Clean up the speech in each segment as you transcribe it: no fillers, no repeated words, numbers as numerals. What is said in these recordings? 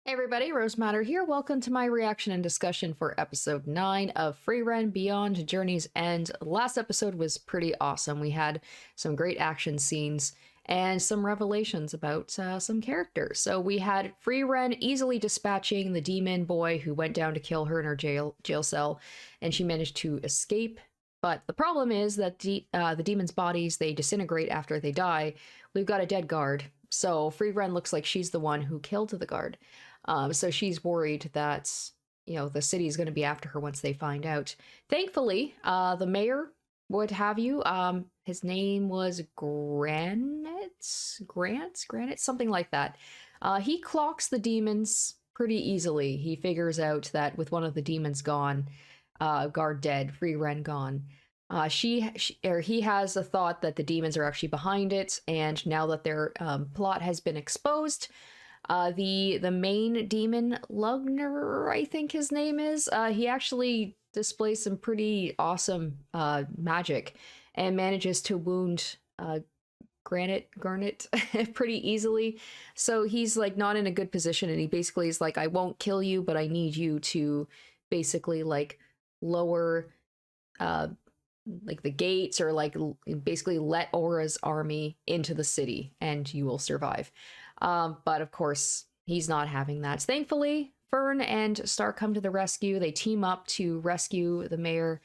Hey everybody, Rose Matter here. Welcome to my reaction and discussion for episode 9 of Frieren Beyond Journey's End. Last episode was pretty awesome. We had some great action scenes and some revelations about some characters. So we had Frieren easily dispatching the demon boy who went down to kill her in her jail cell, and she managed to escape. But the problem is that the demons' bodies, they disintegrate after they die. We've got a dead guard. So Frieren looks like she's the one who killed the guard. So she's worried that, the city is going to be after her once they find out. Thankfully, the mayor, what have you, his name was Granite, something like that. He clocks the demons pretty easily. He figures out that with one of the demons gone, guard dead, Frieren gone. He has a thought that the demons are actually behind it, and now that their plot has been exposed, the main demon, Lügner, I think his name is, he actually displays some pretty awesome magic and manages to wound Garnet pretty easily. So he's like not in a good position, and he basically is like, I won't kill you, but I need you to basically like lower like the gates, or like basically let Aura's army into the city and you will survive. But of course, he's not having that. Thankfully, Fern and Stark come to the rescue. They team up to rescue the mayor.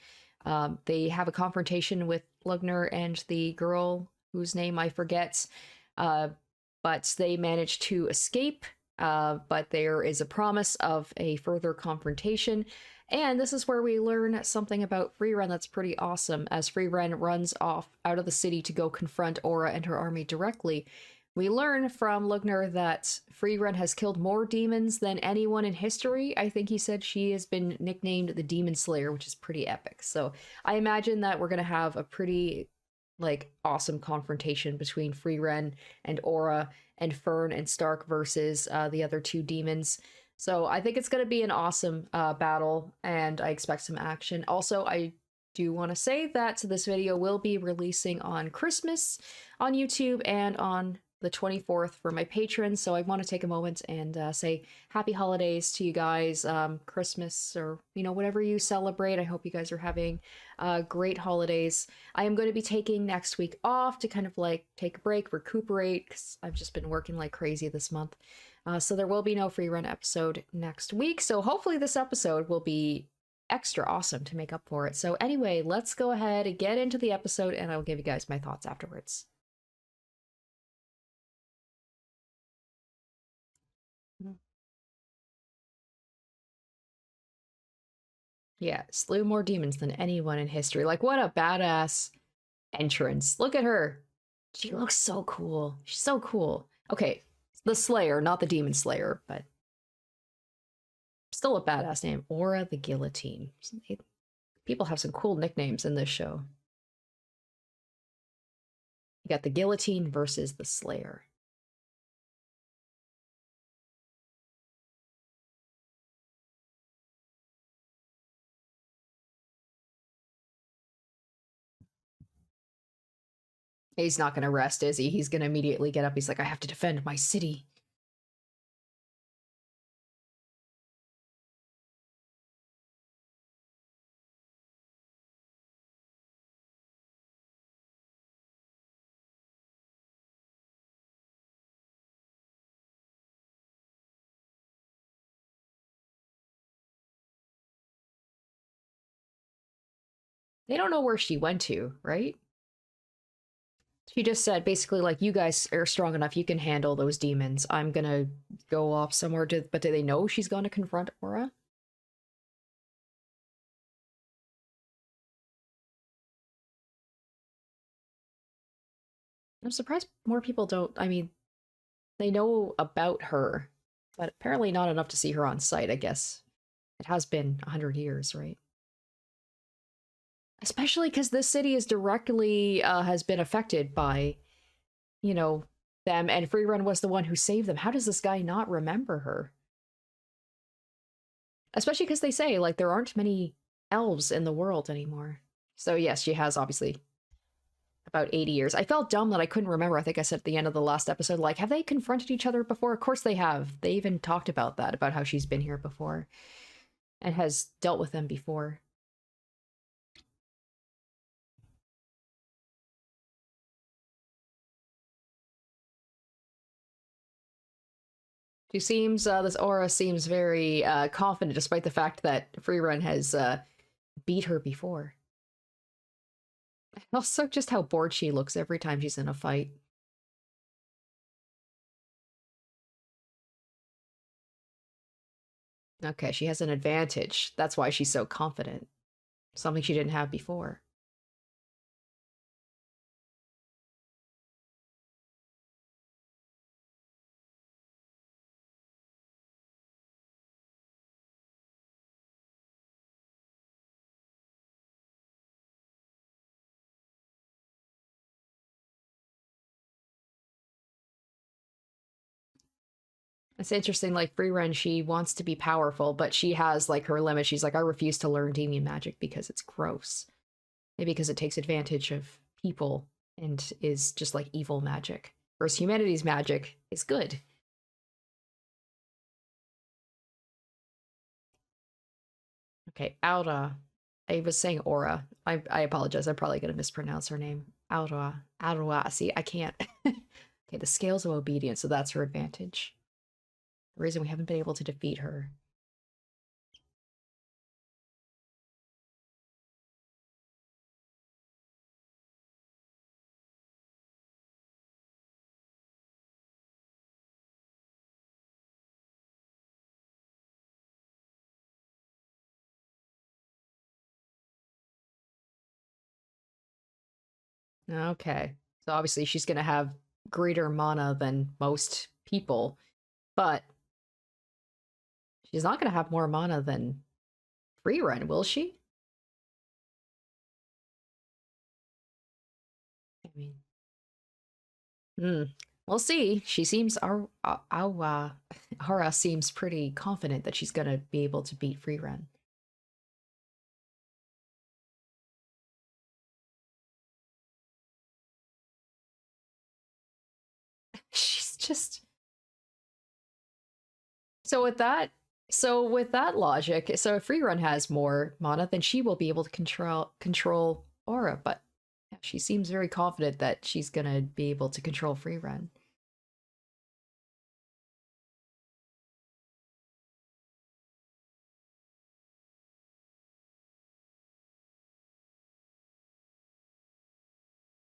They have a confrontation with Lügner and the girl whose name I forget. But they manage to escape. But there is a promise of a further confrontation. And this is where we learn something about Frieren that's pretty awesome. As Frieren runs off out of the city to go confront Aura and her army directly, we learn from Lügner that Frieren has killed more demons than anyone in history. I think he said she has been nicknamed the Demon Slayer, which is pretty epic. So I imagine that we're going to have a pretty like awesome confrontation between Frieren and Aura, and Fern and Stark versus the other two demons. So I think it's going to be an awesome battle, and I expect some action. Also, I do want to say that this video will be releasing on Christmas on YouTube and on the 24th for my patrons. So I want to take a moment and say happy holidays to you guys, Christmas, or whatever you celebrate. I hope you guys are having great holidays. I am going to be taking next week off to kind of like take a break, recuperate, because I've just been working like crazy this month. So there will be no Frieren episode next week. So hopefully this episode will be extra awesome to make up for it. So anyway, let's go ahead and get into the episode, and I will give you guys my thoughts afterwards. Yeah, slew more demons than anyone in history. Like, what a badass entrance. Look at her. She looks so cool. She's so cool. Okay, the Slayer, not the Demon Slayer, but still a badass name. Aura the Guillotine. People have some cool nicknames in this show. You got the Guillotine versus the Slayer. He's not going to rest, is he? He's going to immediately get up. He's like, I have to defend my city. They don't know where she went to, right? She just said basically like, you guys are strong enough, you can handle those demons. I'm gonna go off somewhere to, but do they know she's going to confront Aura? I'm surprised more people don't. I mean, they know about her, but apparently not enough to see her on site, I guess. It has been 100 years, right? Especially because this city is directly has been affected by, you know, them, and Frieren was the one who saved them. How does this guy not remember her? Especially because they say, like, there aren't many elves in the world anymore. So yes, she has obviously about 80 years. I felt dumb that I couldn't remember. I think I said at the end of the last episode, like, have they confronted each other before? Of course they have. They even talked about that, about how she's been here before and has dealt with them before. She seems, this aura seems very confident, despite the fact that Frieren has beat her before. Also, just how bored she looks every time she's in a fight. Okay, she has an advantage. That's why she's so confident. Something she didn't have before. It's interesting, like Frieren, she wants to be powerful, but she has like her limit. She's like, I refuse to learn demon magic because it's gross. Maybe because it takes advantage of people and is just like evil magic. Whereas humanity's magic is good. Okay, Aura. I was saying Aura. I apologize. I'm probably going to mispronounce her name. Aura. Aura. See, I can't. Okay, the scales of obedience, so that's her advantage. The reason we haven't been able to defeat her. Okay. So obviously she's going to have greater mana than most people, but she's not going to have more mana than Frieren, will she? I mean, hmm. We'll see. She seems Aura seems pretty confident that she's gonna be able to beat Frieren. She's just so with that. So with that logic, so if Frieren has more mana, then she will be able to control Aura. But yeah, she seems very confident that she's gonna be able to control Frieren.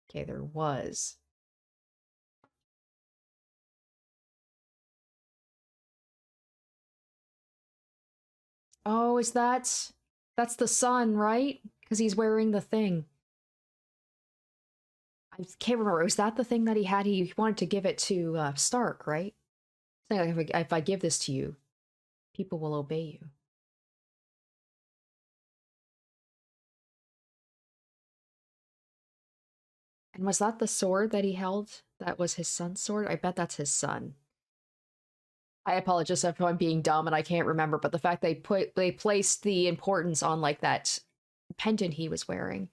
Okay, there was. Oh, is that's the son, right? Because he's wearing the thing. I can't remember. Was that the thing that he had? He wanted to give it to Stark, right? Saying like, if I give this to you, people will obey you. And was that the sword that he held? That was his son's sword? I bet that's his son. I apologize if I'm being dumb and I can't remember, but the fact they placed the importance on like that pendant he was wearing.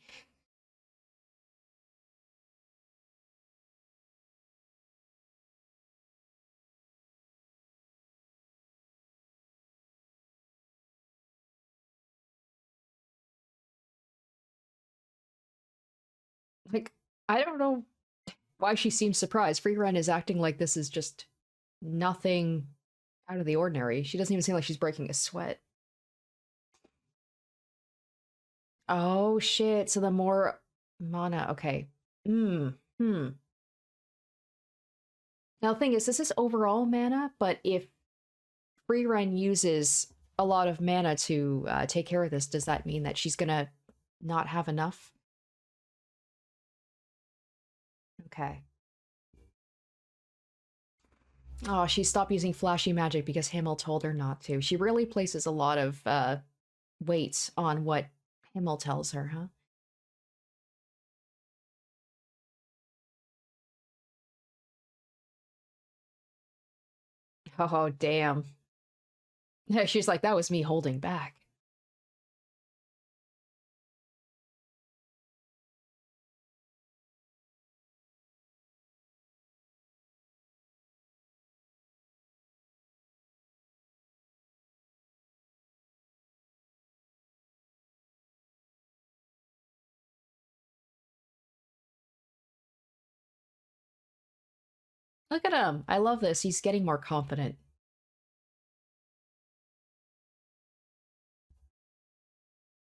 Like, I don't know why she seems surprised. Frieren is acting like this is just nothing out of the ordinary. She doesn't even seem like she's breaking a sweat. Oh shit. So the more mana, okay. Hmm. Now the thing is, this is overall mana, but if Frieren uses a lot of mana to take care of this, does that mean that she's gonna not have enough? Okay. Oh, she stopped using flashy magic because Himmel told her not to. She really places a lot of weight on what Himmel tells her, huh? Oh, damn. Yeah, she's like, that was me holding back. Look at him. I love this. He's getting more confident.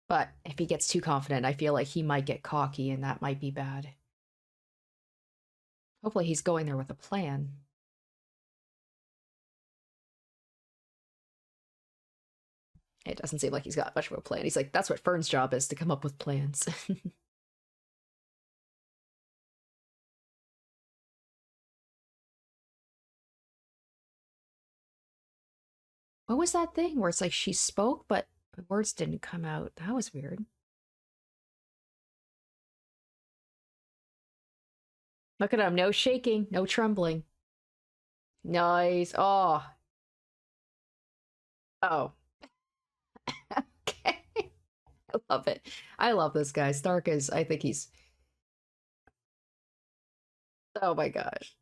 But if he gets too confident, I feel like he might get cocky and that might be bad. Hopefully he's going there with a plan. It doesn't seem like he's got much of a plan. He's like, that's what Fern's job is, to come up with plans. What was that thing where it's like she spoke, but the words didn't come out? That was weird. Look at him. No shaking, no trembling. Nice. Oh. Oh. Okay. I love it. I love this guy. Stark is, I think he's, oh my gosh.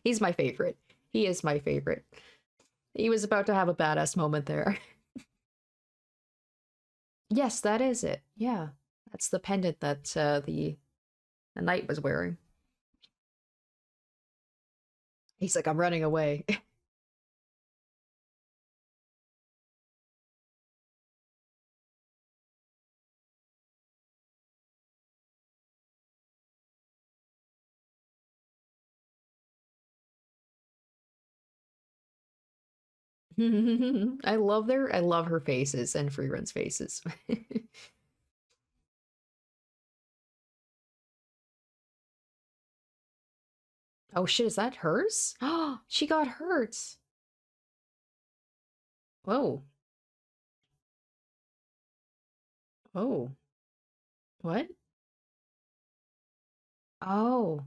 He's my favorite. He is my favorite. He was about to have a badass moment there. Yes, that is it. Yeah. That's the pendant that the knight was wearing. He's like, I'm running away. I love her faces and Freeren's faces. Oh shit, is that hers? Oh, she got hurt. Whoa. Oh. What? Oh.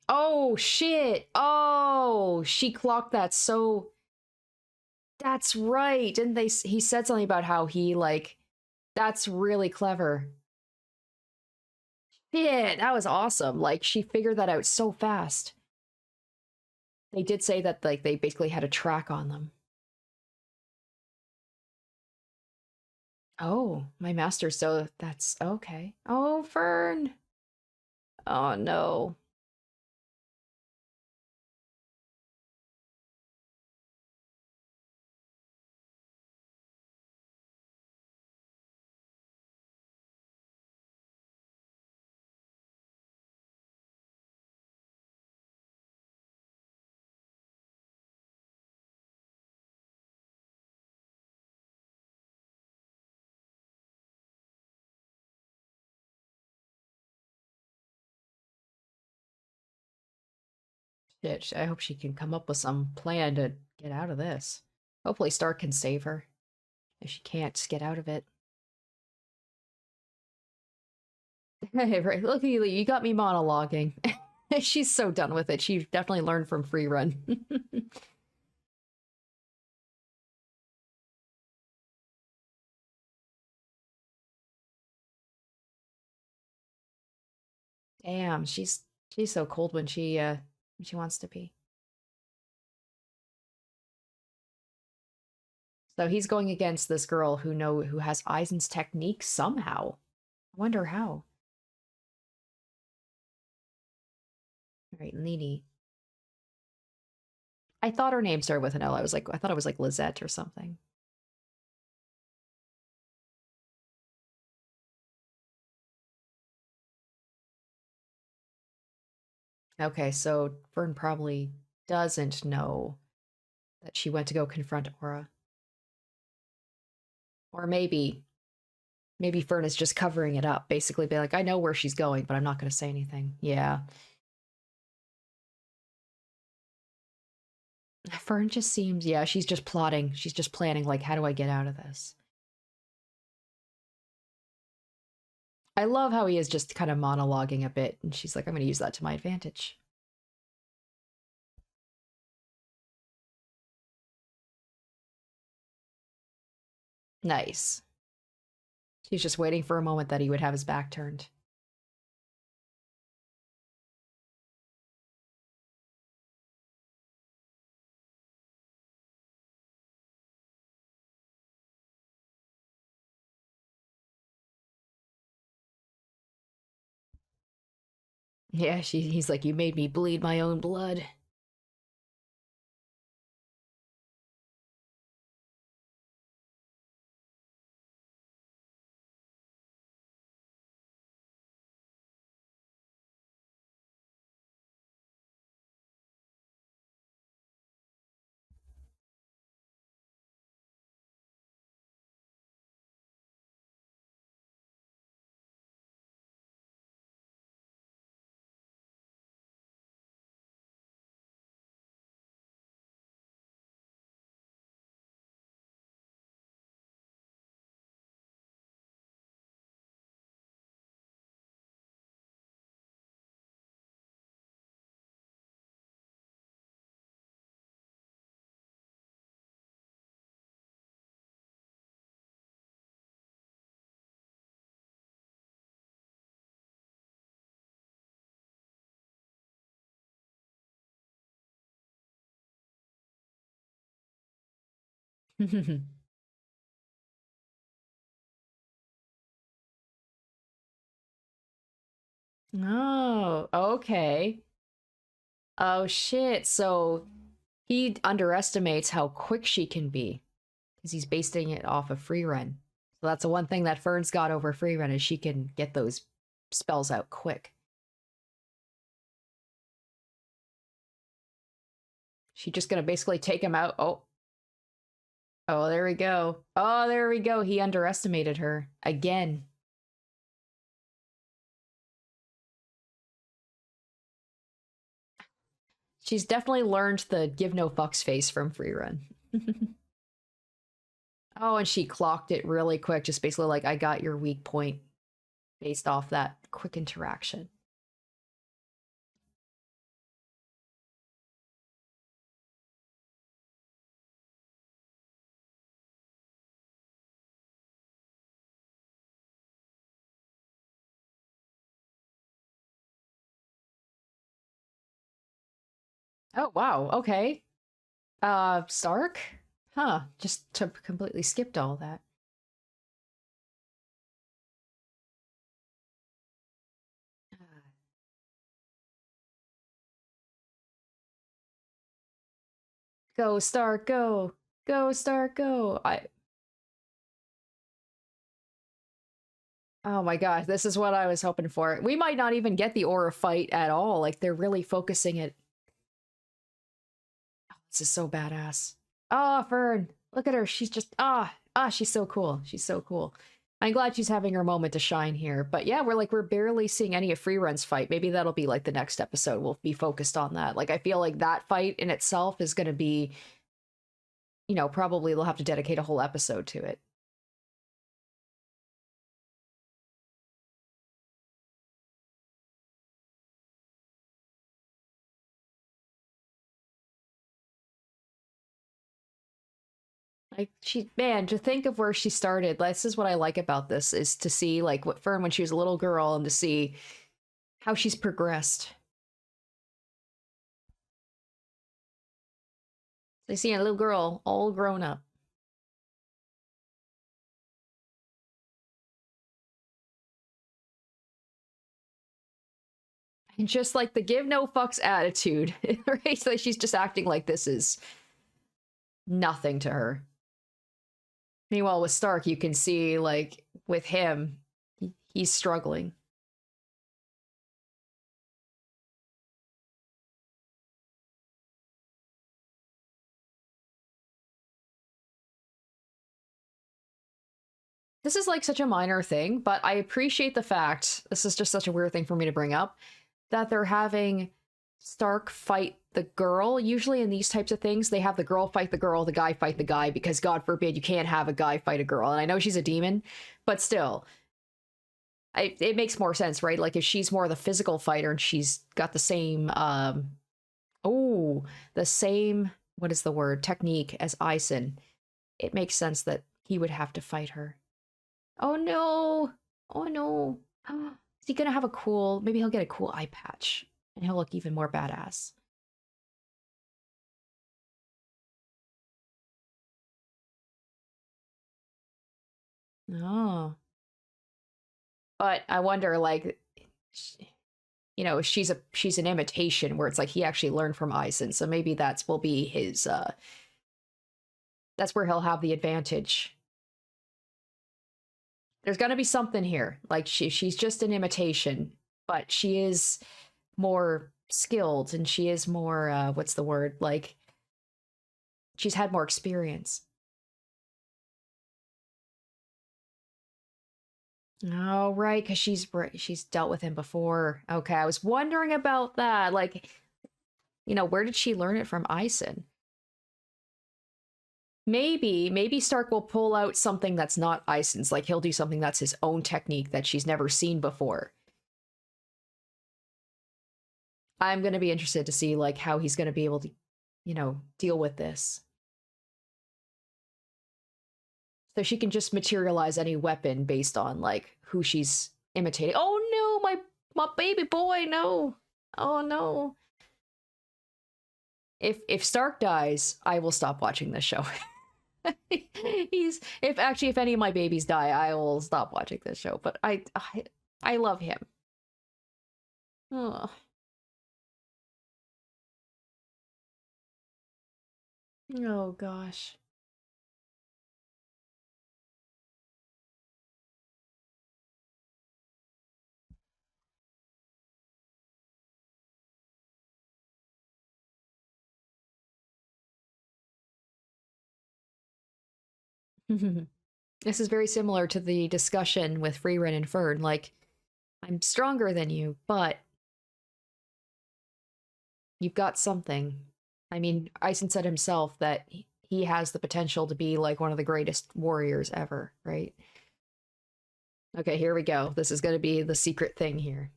Oh shit. Oh, she clocked that so that's right. Didn't they he said something about how he like that's really clever. Yeah, that was awesome. Like she figured that out so fast. They did say that like they basically had a track on them. Oh, my master. So that's okay. Oh, Fern. Oh no. Shit. I hope she can come up with some plan to get out of this. Hopefully Stark can save her. If she can't, just get out of it. Hey, right. Look at you. You got me monologuing. She's so done with it. She definitely learned from Frieren. Damn, she's so cold when she wants to be. So he's going against this girl who has Eisen's technique somehow. I wonder how. All right, Linie. I thought her name started with an L. I thought it was like Lizette or something. Okay, so Fern probably doesn't know that she went to go confront Aura. Or maybe Fern is just covering it up, basically be like, I know where she's going, but I'm not gonna say anything. Yeah. Fern just seems, yeah, she's just plotting. She's just planning, like, how do I get out of this? I love how he is just kind of monologuing a bit, and she's like, I'm gonna use that to my advantage. Nice. She's just waiting for a moment that he would have his back turned. Yeah, he's like, you made me bleed my own blood. Oh, okay. Oh shit. So he underestimates how quick she can be because he's basing it off of Frieren. So that's the one thing that Fern's got over Frieren is she can get those spells out quick. She just gonna basically take him out. Oh, oh, there we go. Oh, there we go. He underestimated her again. She's definitely learned the give no fucks face from Frieren. Oh, and she clocked it really quick, just basically like, I got your weak point based off that quick interaction. Oh, wow. Okay. Stark? Huh. Just to completely skipped all that. Go, Stark, go. Go, Stark, go. Oh my gosh, this is what I was hoping for. We might not even get the aura fight at all. Like, they're really focusing it. Oh, this is so badass. Oh, Fern. Look at her. She's just, she's so cool. She's so cool. I'm glad she's having her moment to shine here. But yeah, we're barely seeing any of Freerun's fight. Maybe that'll be like the next episode. We'll be focused on that. Like I feel like that fight in itself is going to be, probably they'll have to dedicate a whole episode to it. Like she, man, to think of where she started. This is what I like about this is to see like what Fern when she was a little girl and to see how she's progressed. So you see a little girl all grown up. And just like the give no fucks attitude, right? So she's just acting like this is nothing to her. Meanwhile, with Stark, you can see like with him, he's struggling. This is like such a minor thing, but I appreciate the fact this is just such a weird thing for me to bring up that they're having Stark fight the girl. Usually in these types of things, they have the girl fight the girl, the guy fight the guy, because God forbid you can't have a guy fight a girl. And I know she's a demon, but still, it makes more sense, right? Like if she's more the physical fighter and she's got the same, oh, the same, what is the word, technique as Ison, it makes sense that he would have to fight her. Oh no! Oh no! Is he gonna have a cool? Maybe he'll get a cool eye patch, and he'll look even more badass. Oh, but I wonder, like, you know, she's an imitation where it's like he actually learned from Aizen, so maybe that's will be his that's where he'll have the advantage. There's gonna be something here. Like she's just an imitation, but she is more skilled and she is more what's the word? Like she's had more experience. Oh, right, because she's dealt with him before. Okay, I was wondering about that. Like, you know, where did she learn it from Aizen? Maybe Stark will pull out something that's not Aizen's. Like he'll do something that's his own technique that she's never seen before. I'm gonna be interested to see like how he's gonna be able to, you know, deal with this. So she can just materialize any weapon based on like who she's imitating. Oh no, my baby boy, no. Oh no. If Stark dies, I will stop watching this show. He's if any of my babies die, I will stop watching this show. But I love him. Oh, oh gosh. This is very similar to the discussion with Frieren and Fern. Like, I'm stronger than you, but you've got something. I mean, Aizen said himself that he has the potential to be like one of the greatest warriors ever, right? Okay, here we go. This is going to be the secret thing here.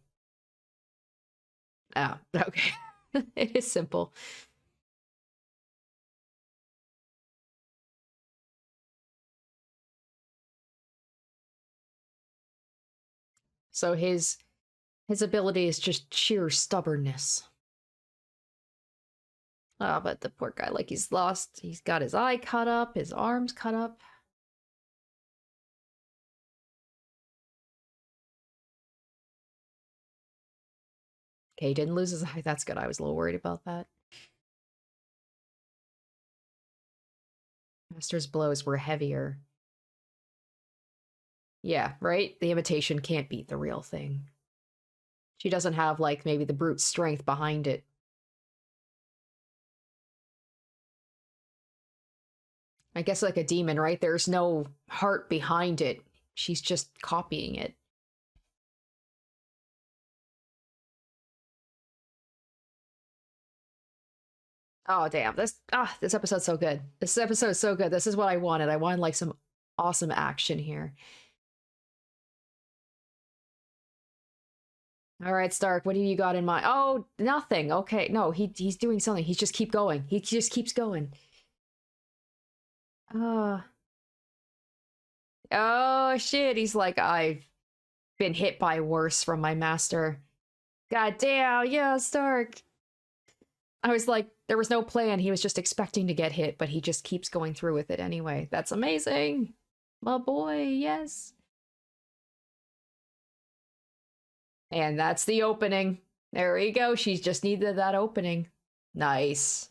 Ah, okay. It is simple. So his ability is just sheer stubbornness. Ah, but the poor guy, like he's lost. He's got his eye cut up, his arms cut up. Okay, he didn't lose his eye. That's good. I was a little worried about that. Master's blows were heavier. Yeah, right? The imitation can't beat the real thing. She doesn't have, like, maybe the brute strength behind it. I guess like a demon, right? There's no heart behind it. She's just copying it. Oh damn. This episode's so good. This episode is so good. This is what I wanted. I wanted like some awesome action here. All right, Stark, what do you got in mind? Oh, nothing. Okay. No, he's doing something. He's just keep going. He just keeps going. Uh oh shit. He's like, I've been hit by worse from my master. God damn, yeah, Stark. I was like, there was no plan. He was just expecting to get hit, but he just keeps going through with it anyway. That's amazing. My boy, yes. And that's the opening. There we go. She just needed that opening. Nice.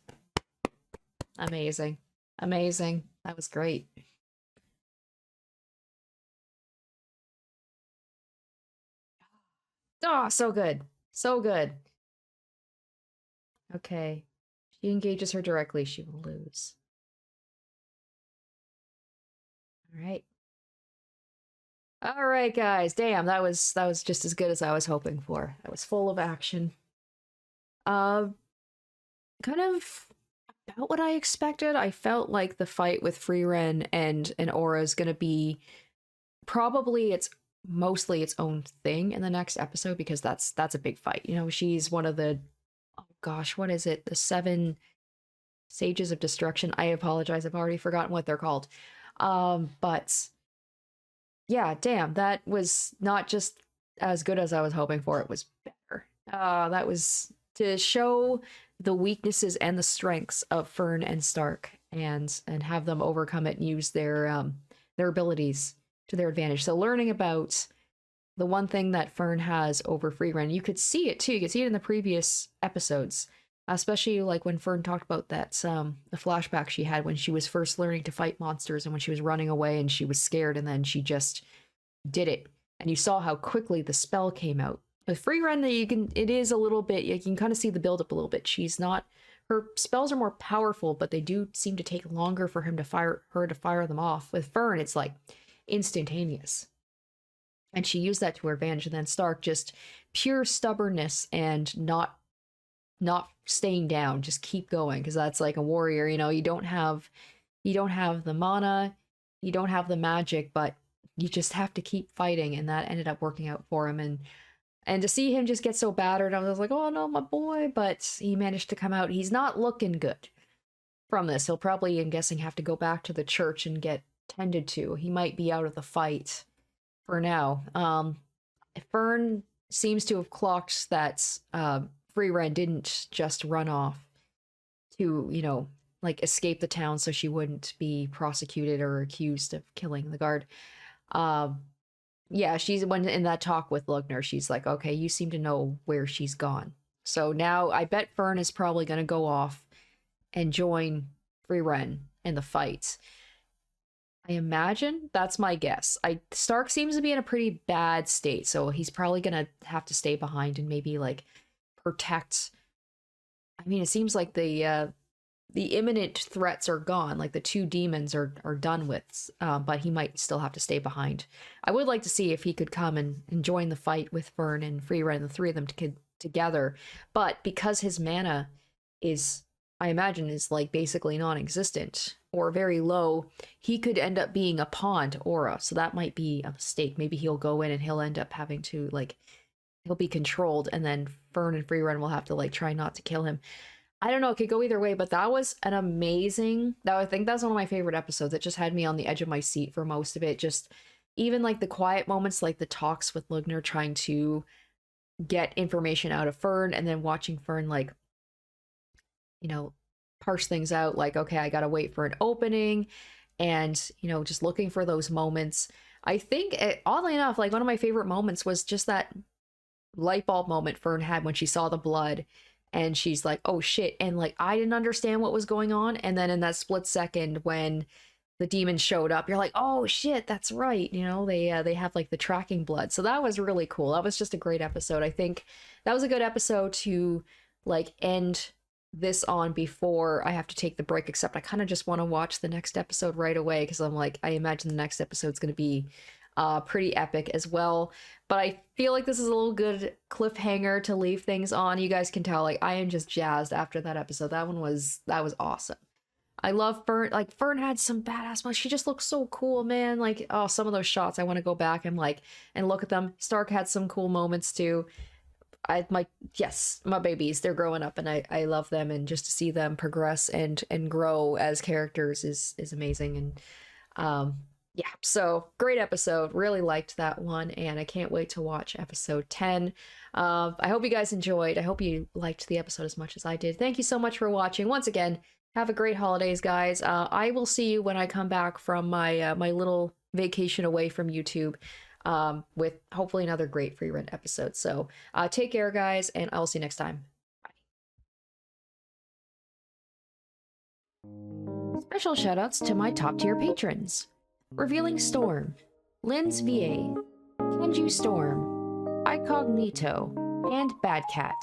Amazing. Amazing. That was great. Oh, so good. So good. Okay. She engages her directly, she will lose. All right. All right, guys. Damn, that was just as good as I was hoping for. That was full of action. Uh, kind of about what I expected. I felt like the fight with Frieren and Aura is gonna be probably it's mostly its own thing in the next episode because that's a big fight. You know, she's one of the oh gosh, what is it? The seven sages of destruction. I apologize, I've already forgotten what they're called. But yeah, damn, that was not just as good as I was hoping for, it was better. That was to show the weaknesses and the strengths of Fern and Stark and have them overcome it and use their abilities to their advantage. So learning about the one thing that Fern has over Frieren, you could see it too. You could see it in the previous episodes, especially like when Fern talked about that the flashback she had when she was first learning to fight monsters and when she was running away and she was scared and then she just did it. And you saw how quickly the spell came out. With Frieren, it is a little bit, you can kind of see the build up a little bit. She's not, her spells are more powerful, but they do seem to take longer for her to fire them off. With Fern, it's like instantaneous. And she used that to her advantage. And then Stark, just pure stubbornness and not staying down, just keep going, because that's like a warrior, you know, you don't have the mana, you don't have the magic, but you just have to keep fighting, and that ended up working out for him. And to see him just get so battered, I was like, oh no, my boy, but he managed to come out. He's not looking good from this. He'll probably, I'm guessing, have to go back to the church and get tended to. He might be out of the fight for now. Fern seems to have clocked that Frieren didn't just run off to, you know, like escape the town so she wouldn't be prosecuted or accused of killing the guard. Yeah, when in that talk with Lügner, she's like, okay, you seem to know where she's gone. So now I bet Fern is probably going to go off and join Frieren in the fight. I imagine, that's my guess. Stark seems to be in a pretty bad state, so he's probably going to have to stay behind and maybe like protect. I mean, it seems like the imminent threats are gone, like the two demons are done with, but he might still have to stay behind. I would like to see if he could come and join the fight with Fern and Frieren, the three of them together, but because his mana is, I imagine, is like basically non-existent or very low, he could end up being a pawn to Aura, so that might be a mistake. Maybe he'll go in and he'll end up having to, like, he'll be controlled, and then Fern and Frieren will have to like try not to kill him. I don't know, it could go either way, but that was an amazing, I think that's one of my favorite episodes. It just had me on the edge of my seat for most of it. Just even like the quiet moments, like the talks with Lügner trying to get information out of Fern, and then watching Fern, like, you know, parse things out, like, okay, I gotta wait for an opening, and, you know, just looking for those moments. I think, oddly enough, like one of my favorite moments was just that light bulb moment Fern had when she saw the blood, and she's like, oh shit, and like I didn't understand what was going on, and then in that split second when the demon showed up, you're like, oh shit, that's right, you know, they have like the tracking blood. So that was really cool. That was just a great episode. I think that was a good episode to like end this on before I have to take the break, except I kind of just want to watch the next episode right away, because I'm like, I imagine the next episode's going to be pretty epic as well. But I feel like this is a little good cliffhanger to leave things on. You guys can tell, like, I am just jazzed after that episode. That was awesome. I love Fern. Like, Fern had some badass moments. She just looks so cool, man. Like, oh, some of those shots, I want to go back and like and look at them. Stark had some cool moments too. Yes, my babies, they're growing up, and I love them, and just to see them progress and grow as characters is amazing. And yeah, so great episode. Really liked that one, and I can't wait to watch episode 10. I hope you guys enjoyed. I hope you liked the episode as much as I did. Thank you so much for watching. Once again, have a great holidays, guys. I will see you when I come back from my my little vacation away from YouTube, with hopefully another great Frieren episode. So take care, guys, and I'll see you next time. Bye. Special shoutouts to my top tier patrons: Revealing Storm, Lynn's VA, Kenju Storm, Icognito, and Bad Cat.